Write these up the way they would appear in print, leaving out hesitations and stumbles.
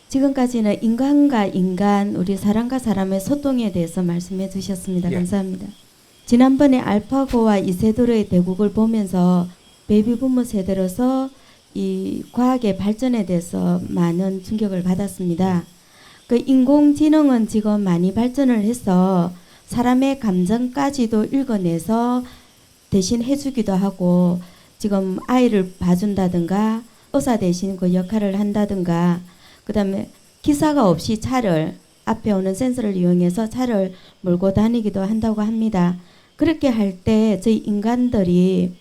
지금까지는 인간과 인간, 우리 사람과 사람의 소통에 대해서 말씀해 주셨습니다. 예. 감사합니다. 지난번에 알파고와 이세돌의 대국을 보면서 베이비부모 세대로서 이 과학의 발전에 대해서 많은 충격을 받았습니다. 그 인공지능은 지금 많이 발전을 해서 사람의 감정까지도 읽어내서 대신 해주기도 하고 지금 아이를 봐준다든가 의사 대신 그 역할을 한다든가 그 다음에 기사가 없이 차를 앞에 오는 센서를 이용해서 차를 몰고 다니기도 한다고 합니다. 그렇게 할 때 저희 인간들이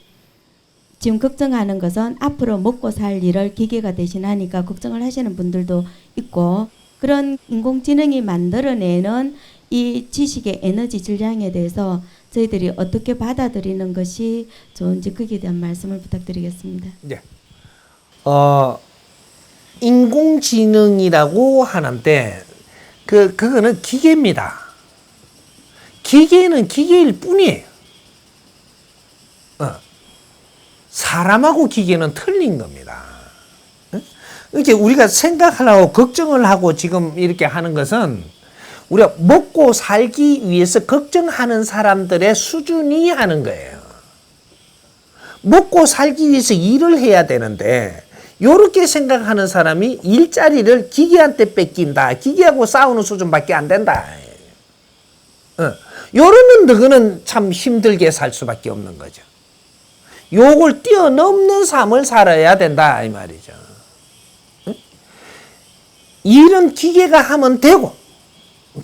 지금 걱정하는 것은 앞으로 먹고 살 일을 기계가 대신하니까 걱정을 하시는 분들도 있고 그런 인공지능이 만들어내는 이 지식의 에너지 질량에 대해서 저희들이 어떻게 받아들이는 것이 좋은지 거기에 대한 말씀을 부탁드리겠습니다. 네. 인공지능이라고 하는데 그거는 기계입니다. 기계는 기계일 뿐이에요. 사람하고 기계는 틀린 겁니다. 이렇게 우리가 생각하려고 걱정을 하고 지금 이렇게 하는 것은 우리가 먹고 살기 위해서 걱정하는 사람들의 수준이 하는 거예요. 먹고 살기 위해서 일을 해야 되는데 요렇게 생각하는 사람이 일자리를 기계한테 뺏긴다. 기계하고 싸우는 수준밖에 안 된다. 요러면 너희는 참 힘들게 살 수밖에 없는 거죠. 요걸 뛰어넘는 삶을 살아야 된다 이 말이죠. 일은 기계가 하면 되고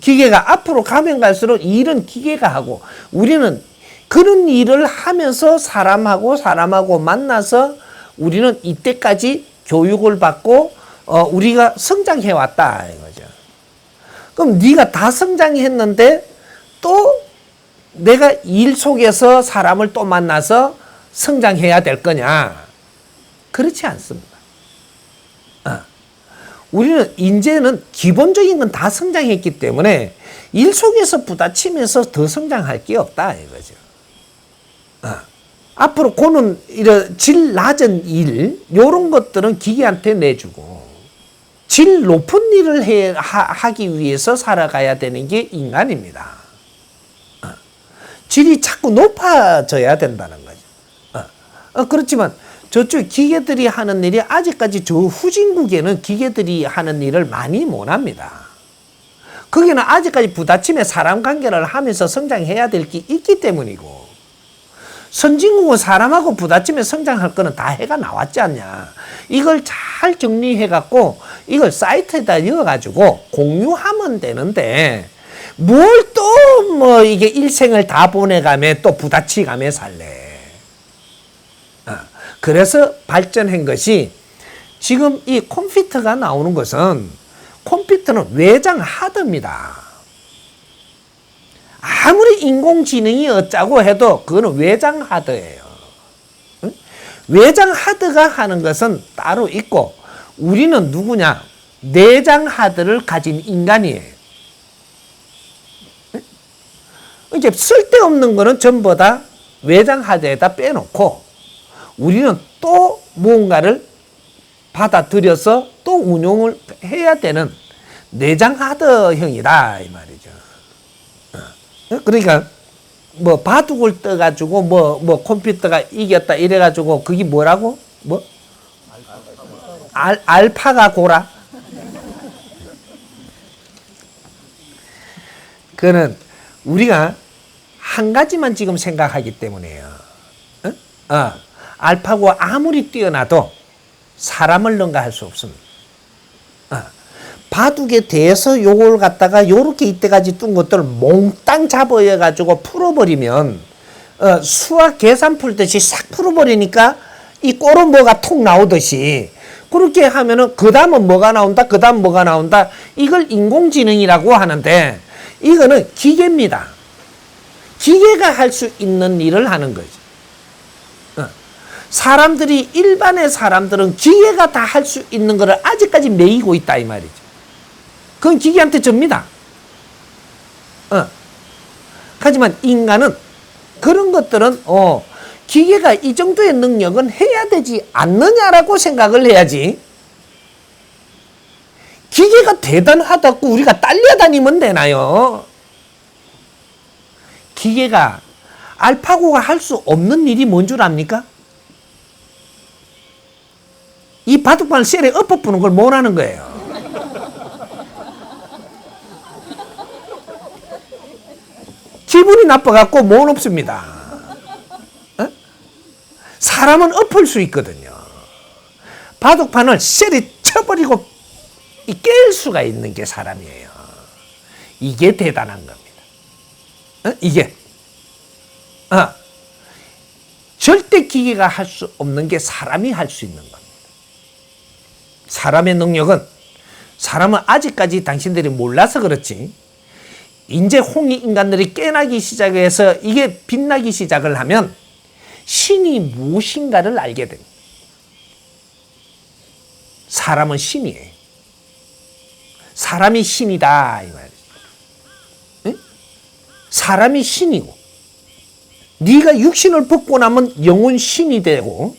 기계가 앞으로 가면 갈수록 일은 기계가 하고 우리는 그런 일을 하면서 사람하고 만나서 우리는 이때까지 교육을 받고 우리가 성장해 왔다 이거죠. 그럼 네가 다 성장했는데 또 내가 일 속에서 사람을 또 만나서 성장해야 될 거냐? 그렇지 않습니다. 우리는 이제는 기본적인 건 다 성장했기 때문에 일 속에서 부딪히면서 더 성장할 게 없다 이거죠. 앞으로 고는 이런 질 낮은 일 이런 것들은 기계한테 내주고 질 높은 일을 하기 위해서 살아가야 되는 게 인간입니다. 질이 자꾸 높아져야 된다는 거죠. 그렇지만 저쪽 기계들이 하는 일이 아직까지 저 후진국에는 기계들이 하는 일을 많이 못합니다. 거기는 아직까지 부딪히며 사람 관계를 하면서 성장해야 될 게 있기 때문이고 선진국은 사람하고 부딪히며 성장할 거는 다 해가 나왔지 않냐. 이걸 잘 정리해갖고 이걸 사이트에다 넣어가지고 공유하면 되는데 뭘 또 뭐 이게 일생을 다 보내가며 또 부딪히가며 살래. 그래서 발전한 것이 지금 이 컴퓨터가 나오는 것은 컴퓨터는 외장 하드입니다. 아무리 인공지능이 어쩌고 해도 그거는 외장 하드예요. 외장 하드가 하는 것은 따로 있고 우리는 누구냐? 내장 하드를 가진 인간이에요. 이제 쓸데없는 거는 전부 다 외장 하드에다 빼놓고 우리는 또 뭔가를 받아들여서 또 운용을 해야 되는 내장 하드형이다 이 말이죠. 그러니까 뭐 바둑을 떠가지고 뭐 컴퓨터가 이겼다 이래가지고 그게 뭐라고? 뭐? 알파가 고라? 그거는 우리가 한 가지만 지금 생각하기 때문이에요. 알파고 아무리 뛰어나도 사람을 능가할 수 없습니다. 바둑에 대해서 요걸 갖다가 요렇게 이때까지 둔 것들을 몽땅 잡아가지고 풀어버리면 수학 계산 풀듯이 싹 풀어버리니까 이 꼬른 뭐가 톡 나오듯이 그렇게 하면은 그 다음은 뭐가 나온다 그 다음 뭐가 나온다 이걸 인공지능이라고 하는데 이거는 기계입니다. 기계가 할 수 있는 일을 하는 거죠. 사람들이 일반의 사람들은 기계가 다 할 수 있는 것을 아직까지 매이고 있다 이 말이죠. 그건 기계한테 접니다. 하지만 인간은 그런 것들은 기계가 이 정도의 능력은 해야 되지 않느냐라고 생각을 해야지 기계가 대단하다고 우리가 딸려다니면 되나요? 기계가 알파고가 할 수 없는 일이 뭔 줄 압니까? 이 바둑판을 셀에 엎어부는 걸 못하는 거예요. 기분이 나빠갖고 못 엎습니다. 어? 사람은 엎을 수 있거든요. 바둑판을 셀에 쳐버리고 깰 수가 있는 게 사람이에요. 이게 대단한 겁니다. 이게 절대 기계가 할 수 없는 게 사람이 할 수 있는 겁니다. 사람의 능력은 사람은 아직까지 당신들이 몰라서 그렇지 이제 홍익 인간들이 깨나기 시작해서 이게 빛나기 시작을 하면 신이 무엇인가를 알게 됩니다. 사람은 신이에요. 사람이 신이다 이 말이죠. 응? 사람이 신이고 네가 육신을 벗고 나면 영혼 신이 되고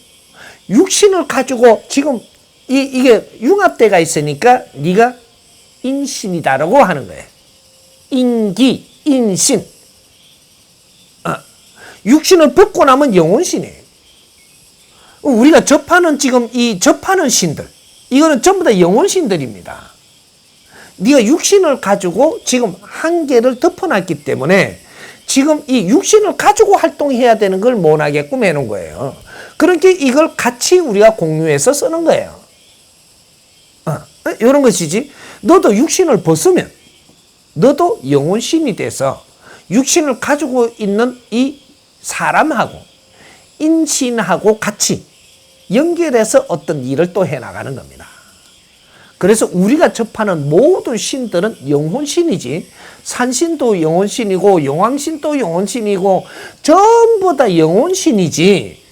육신을 가지고 지금 이게 융합대가 있으니까 네가 인신이다라고 하는 거예요. 인기, 인신. 육신을 벗고 나면 영혼신이에요. 우리가 접하는 지금 이 접하는 신들 이거는 전부 다 영혼신들입니다. 네가 육신을 가지고 지금 한계를 덮어놨기 때문에 지금 이 육신을 가지고 활동해야 되는 걸 못하게끔 해놓은 거예요. 그러니까 이걸 같이 우리가 공유해서 쓰는 거예요. 이런 것이지. 너도 육신을 벗으면 너도 영혼신이 돼서 육신을 가지고 있는 이 사람하고 인신하고 같이 연결해서 어떤 일을 또 해나가는 겁니다. 그래서 우리가 접하는 모든 신들은 영혼신이지 산신도 영혼신이고 용왕신도 영혼신이고 전부 다 영혼신이지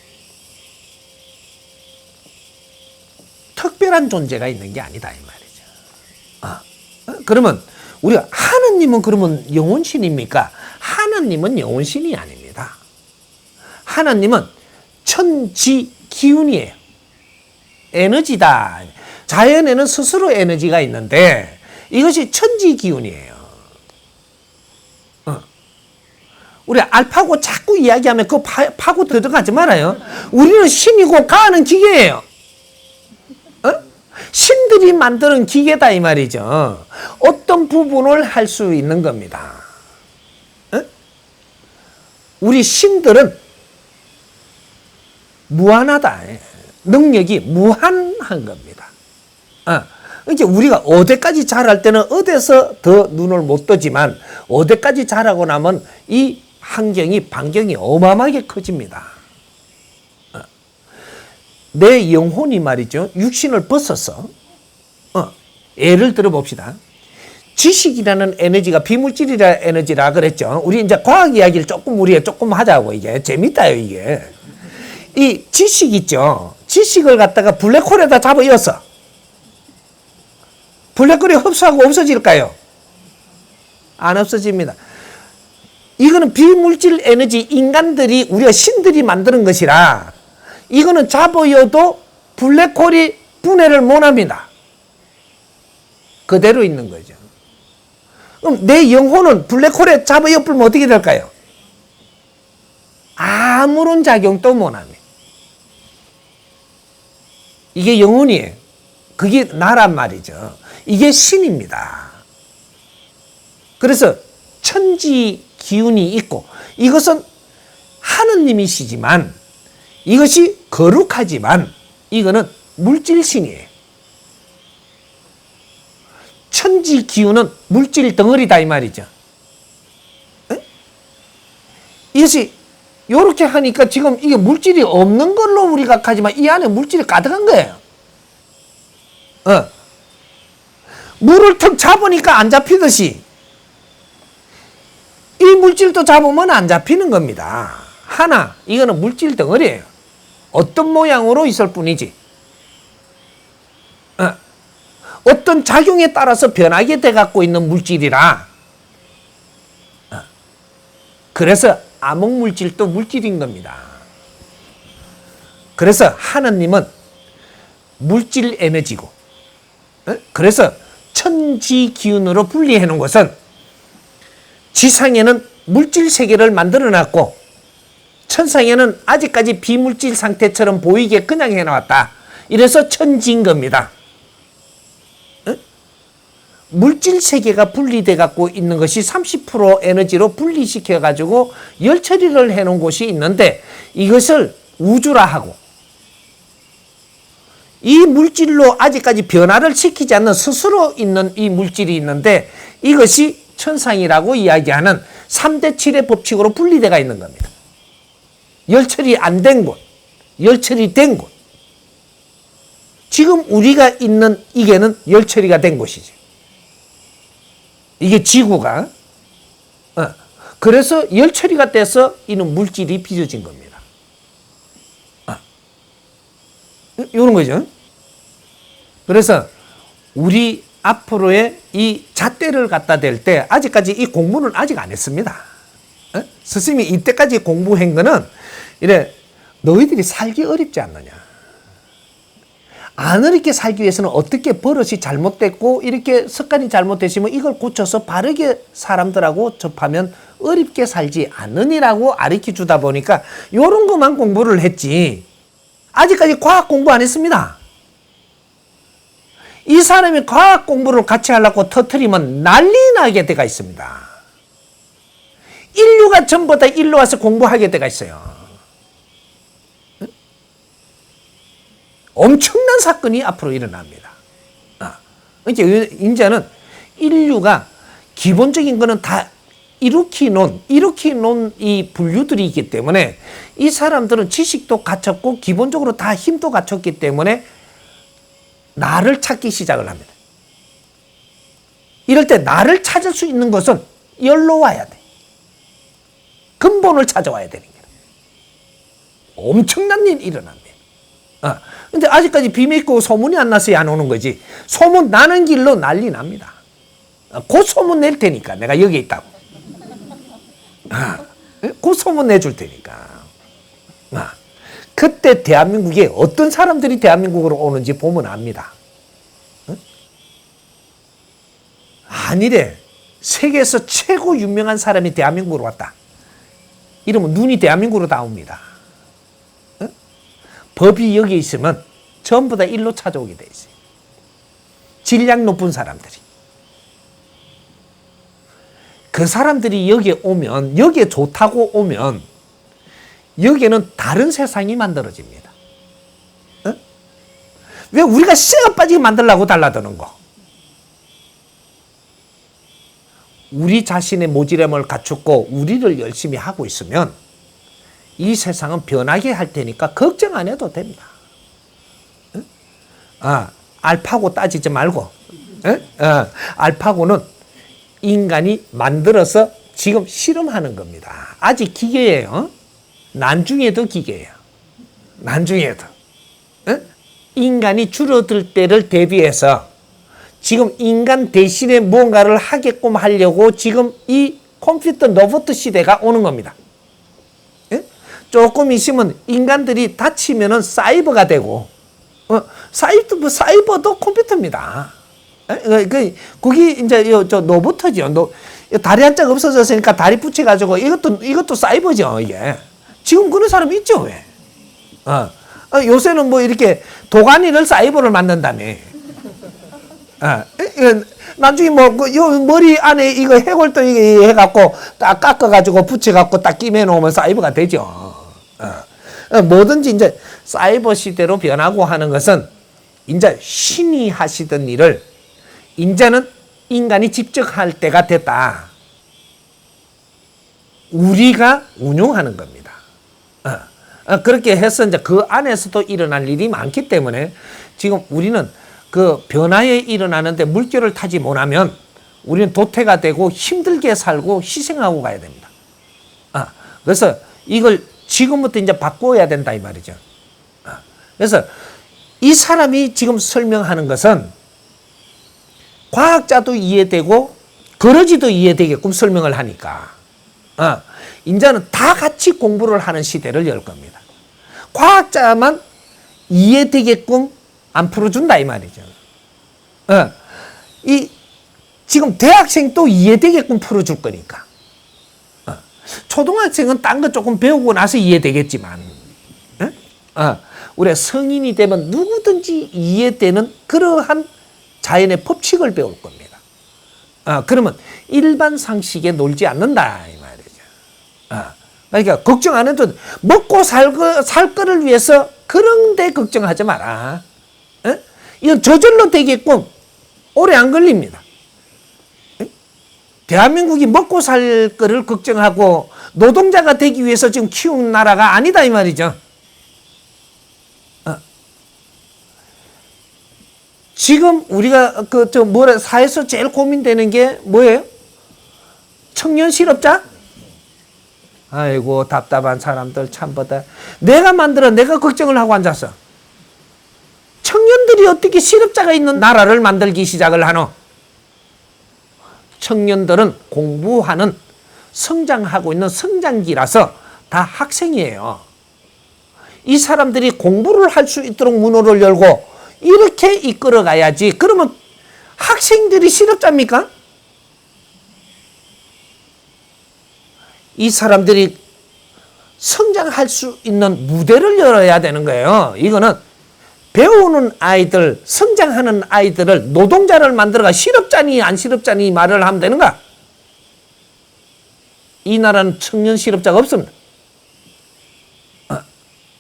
특별한 존재가 있는 게 아니다 이 말이죠. 그러면 우리가 하느님은 그러면 영혼신입니까? 하느님은 영혼신이 아닙니다. 하느님은 천지기운이에요. 에너지다. 자연에는 스스로 에너지가 있는데 이것이 천지기운이에요. 우리 알파고 자꾸 이야기하면 그거 파고 들어가지 말아요. 우리는 신이고 가는 기계예요. 신들이 만드는 기계다 이 말이죠. 어떤 부분을 할 수 있는 겁니다. 우리 신들은 무한하다. 능력이 무한한 겁니다. 이제 우리가 어디까지 잘할 때는 어디서 더 눈을 못 뜨지만 어디까지 잘하고 나면 이 환경이 반경이 어마어마하게 커집니다. 내 영혼이 말이죠. 육신을 벗어서 예를 들어 봅시다. 지식이라는 에너지가 비물질이라는 에너지라 그랬죠. 우리 이제 과학 이야기를 우리가 조금 하자고 이게 재밌다요 이게. 이 지식 있죠. 지식을 갖다가 블랙홀에다 잡아이었어. 블랙홀이 흡수하고 없어질까요? 안 없어집니다. 이거는 비물질 에너지 인간들이 우리가 신들이 만드는 것이라 이거는 잡아여도 블랙홀이 분해를 못합니다. 그대로 있는 거죠. 그럼 내 영혼은 블랙홀에 잡아여불면 어떻게 될까요? 아무런 작용도 못합니다. 이게 영혼이에요. 그게 나란 말이죠. 이게 신입니다. 그래서 천지 기운이 있고 이것은 하느님이시지만 이것이 거룩하지만 이거는 물질신이에요. 천지 기운은 물질 덩어리다 이 말이죠. 이것이 이렇게 하니까 지금 이게 물질이 없는 걸로 우리가 하지만 이 안에 물질이 가득한 거예요. 물을 턱 잡으니까 안 잡히듯이 이 물질도 잡으면 안 잡히는 겁니다. 하나, 이거는 물질 덩어리예요. 어떤 모양으로 있을 뿐이지. 어떤 작용에 따라서 변하게 돼 갖고 있는 물질이라. 그래서 암흑물질도 물질인 겁니다. 그래서 하느님은 물질 에너지고, 그래서 천지 기운으로 분리해 놓은 것은 지상에는 물질 세계를 만들어 놨고 천상에는 아직까지 비물질 상태처럼 보이게 그냥 해놨다. 이래서 천지인 겁니다. 물질 세계가 분리돼 갖고 있는 것이 30% 에너지로 분리시켜 가지고 열 처리를 해 놓은 곳이 있는데 이것을 우주라 하고, 이 물질로 아직까지 변화를 시키지 않는 스스로 있는 이 물질이 있는데 이것이 천상이라고 이야기하는 3대 7의 법칙으로 분리되어 있는 겁니다. 열 처리 안 된 곳, 열 처리 된 곳. 지금 우리가 있는 이게는 열 처리가 된 곳이지. 이게 지구가. 그래서 열 처리가 돼서 이는 물질이 빚어진 겁니다. 이런 거죠. 그래서 우리 앞으로의 이 잣대를 갖다 댈 때 아직까지 이 공부는 아직 안 했습니다. 스승님이 이때까지 공부한 거는 이래 너희들이 살기 어렵지 않느냐. 안 어렵게 살기 위해서는 어떻게 버릇이 잘못됐고 이렇게 습관이 잘못되시면 이걸 고쳐서 바르게 사람들하고 접하면 어렵게 살지 않느니라고 가르쳐 주다 보니까 이런 것만 공부를 했지 아직까지 과학 공부 안 했습니다. 이 사람이 과학 공부를 같이 하려고 터뜨리면 난리 나게 돼가 있습니다. 인류가 전부 다 일로 와서 공부하게 돼가 있어요. 엄청난 사건이 앞으로 일어납니다. 이제는 인류가 기본적인 거는 다 이룩히 놓은 이 분류들이 있기 때문에 이 사람들은 지식도 갖췄고 기본적으로 다 힘도 갖췄기 때문에 나를 찾기 시작을 합니다. 이럴 때 나를 찾을 수 있는 것은 열로 와야 돼. 근본을 찾아와야 되는 거야. 엄청난 일이 일어납니다. 근데 아직까지 비밀 있고 소문이 안 나서 안 오는 거지. 소문 나는 길로 난리 납니다. 곧 소문 낼 테니까 내가 여기 있다고. 곧 소문 내줄 테니까. 그때 대한민국에 어떤 사람들이 대한민국으로 오는지 보면 압니다. 아니래. 세계에서 최고 유명한 사람이 대한민국으로 왔다. 이러면 눈이 대한민국으로 다 옵니다. 법이 여기 있으면 전부 다 일로 찾아오게 돼 있어요. 질량 높은 사람들이. 그 사람들이 여기에 오면, 여기에 좋다고 오면 여기에는 다른 세상이 만들어집니다. 왜 우리가 쇠가 빠지게 만들려고 달라드는 거? 우리 자신의 모질함을 갖추고 우리를 열심히 하고 있으면 이 세상은 변하게 할 테니까 걱정 안 해도 됩니다. 알파고 따지지 말고. 알파고는 인간이 만들어서 지금 실험하는 겁니다. 아직 기계예요. 나중에도 기계예요. 나중에도. 인간이 줄어들 때를 대비해서 지금 인간 대신에 뭔가를 하게끔 하려고 지금 이 컴퓨터 로봇 시대가 오는 겁니다. 조금 있으면 인간들이 다치면은 사이버가 되고, 사이버도 컴퓨터입니다. 그게 이제 저 로봇이죠. 다리 한짝 없어졌으니까 다리 붙여가지고 이것도 사이버죠, 이게. 지금 그런 사람 있죠, 왜? 요새는 뭐 이렇게 도가니를 사이버를 만든다며. 나중에 요 머리 안에 이거 해골도 해갖고 딱 깎아가지고 붙여갖고 딱 끼매 놓으면 사이버가 되죠. 뭐든지 이제 사이버 시대로 변하고 하는 것은 이제 신이 하시던 일을 이제는 인간이 직접 할 때가 됐다. 우리가 운용하는 겁니다. 그렇게 해서 이제 그 안에서도 일어날 일이 많기 때문에 지금 우리는 그 변화에 일어나는데 물결을 타지 못하면 우리는 도태가 되고 힘들게 살고 희생하고 가야 됩니다. 그래서 이걸 지금부터 이제 바꿔야 된다 이 말이죠. 그래서 이 사람이 지금 설명하는 것은 과학자도 이해되고 거러지도 이해되게끔 설명을 하니까 이제는 다 같이 공부를 하는 시대를 열 겁니다. 과학자만 이해되게끔 안 풀어준다 이 말이죠. 이 지금 대학생도 이해되게끔 풀어줄 거니까. 초등학생은 딴 거 조금 배우고 나서 이해되겠지만, 우리가 성인이 되면 누구든지 이해되는 그러한 자연의 법칙을 배울 겁니다. 그러면 일반 상식에 놀지 않는다 이 말이죠. 그러니까 걱정 안 해도 먹고 살 거를 위해서 그런 데 걱정하지 마라. 이건 저절로 되게끔 오래 안 걸립니다. 대한민국이 먹고 살 거를 걱정하고 노동자가 되기 위해서 지금 키우는 나라가 아니다 이 말이죠. 지금 우리가 사회에서 제일 고민되는 게 뭐예요? 청년 실업자? 아이고 답답한 사람들 참보다 내가 만들어 내가 걱정을 하고 앉았어. 청년들이 어떻게 실업자가 있는 나라를 만들기 시작을 하노? 청년들은 공부하는 성장하고 있는 성장기라서 다 학생이에요. 이 사람들이 공부를 할 수 있도록 문호를 열고 이렇게 이끌어 가야지. 그러면 학생들이 실업자입니까? 이 사람들이 성장할 수 있는 무대를 열어야 되는 거예요. 이거는 배우는 아이들, 성장하는 아이들을 노동자를 만들어가 실업자니 안 실업자니 말을 하면 되는가? 이 나라는 청년 실업자가 없습니다.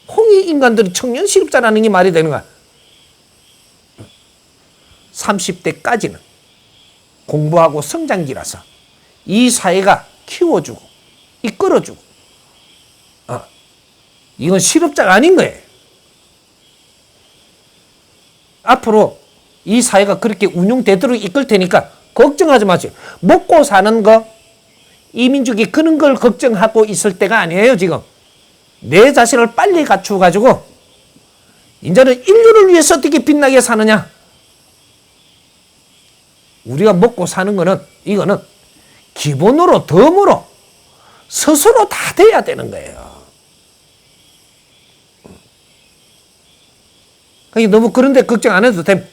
홍익 인간들이 청년 실업자라는 게 말이 되는가? 30대까지는 공부하고 성장기라서 이 사회가 키워주고 이끌어주고 이건 실업자가 아닌 거예요. 앞으로 이 사회가 그렇게 운영되도록 이끌 테니까 걱정하지 마세요. 먹고 사는 거 이 민족이 그런 걸 걱정하고 있을 때가 아니에요. 지금 내 자신을 빨리 갖추어 가지고 이제는 인류를 위해서 어떻게 빛나게 사느냐. 우리가 먹고 사는 거는 이거는 기본으로 덤으로 스스로 다 돼야 되는 거예요. 그러니까 너무 그런데 걱정 안 해도 돼.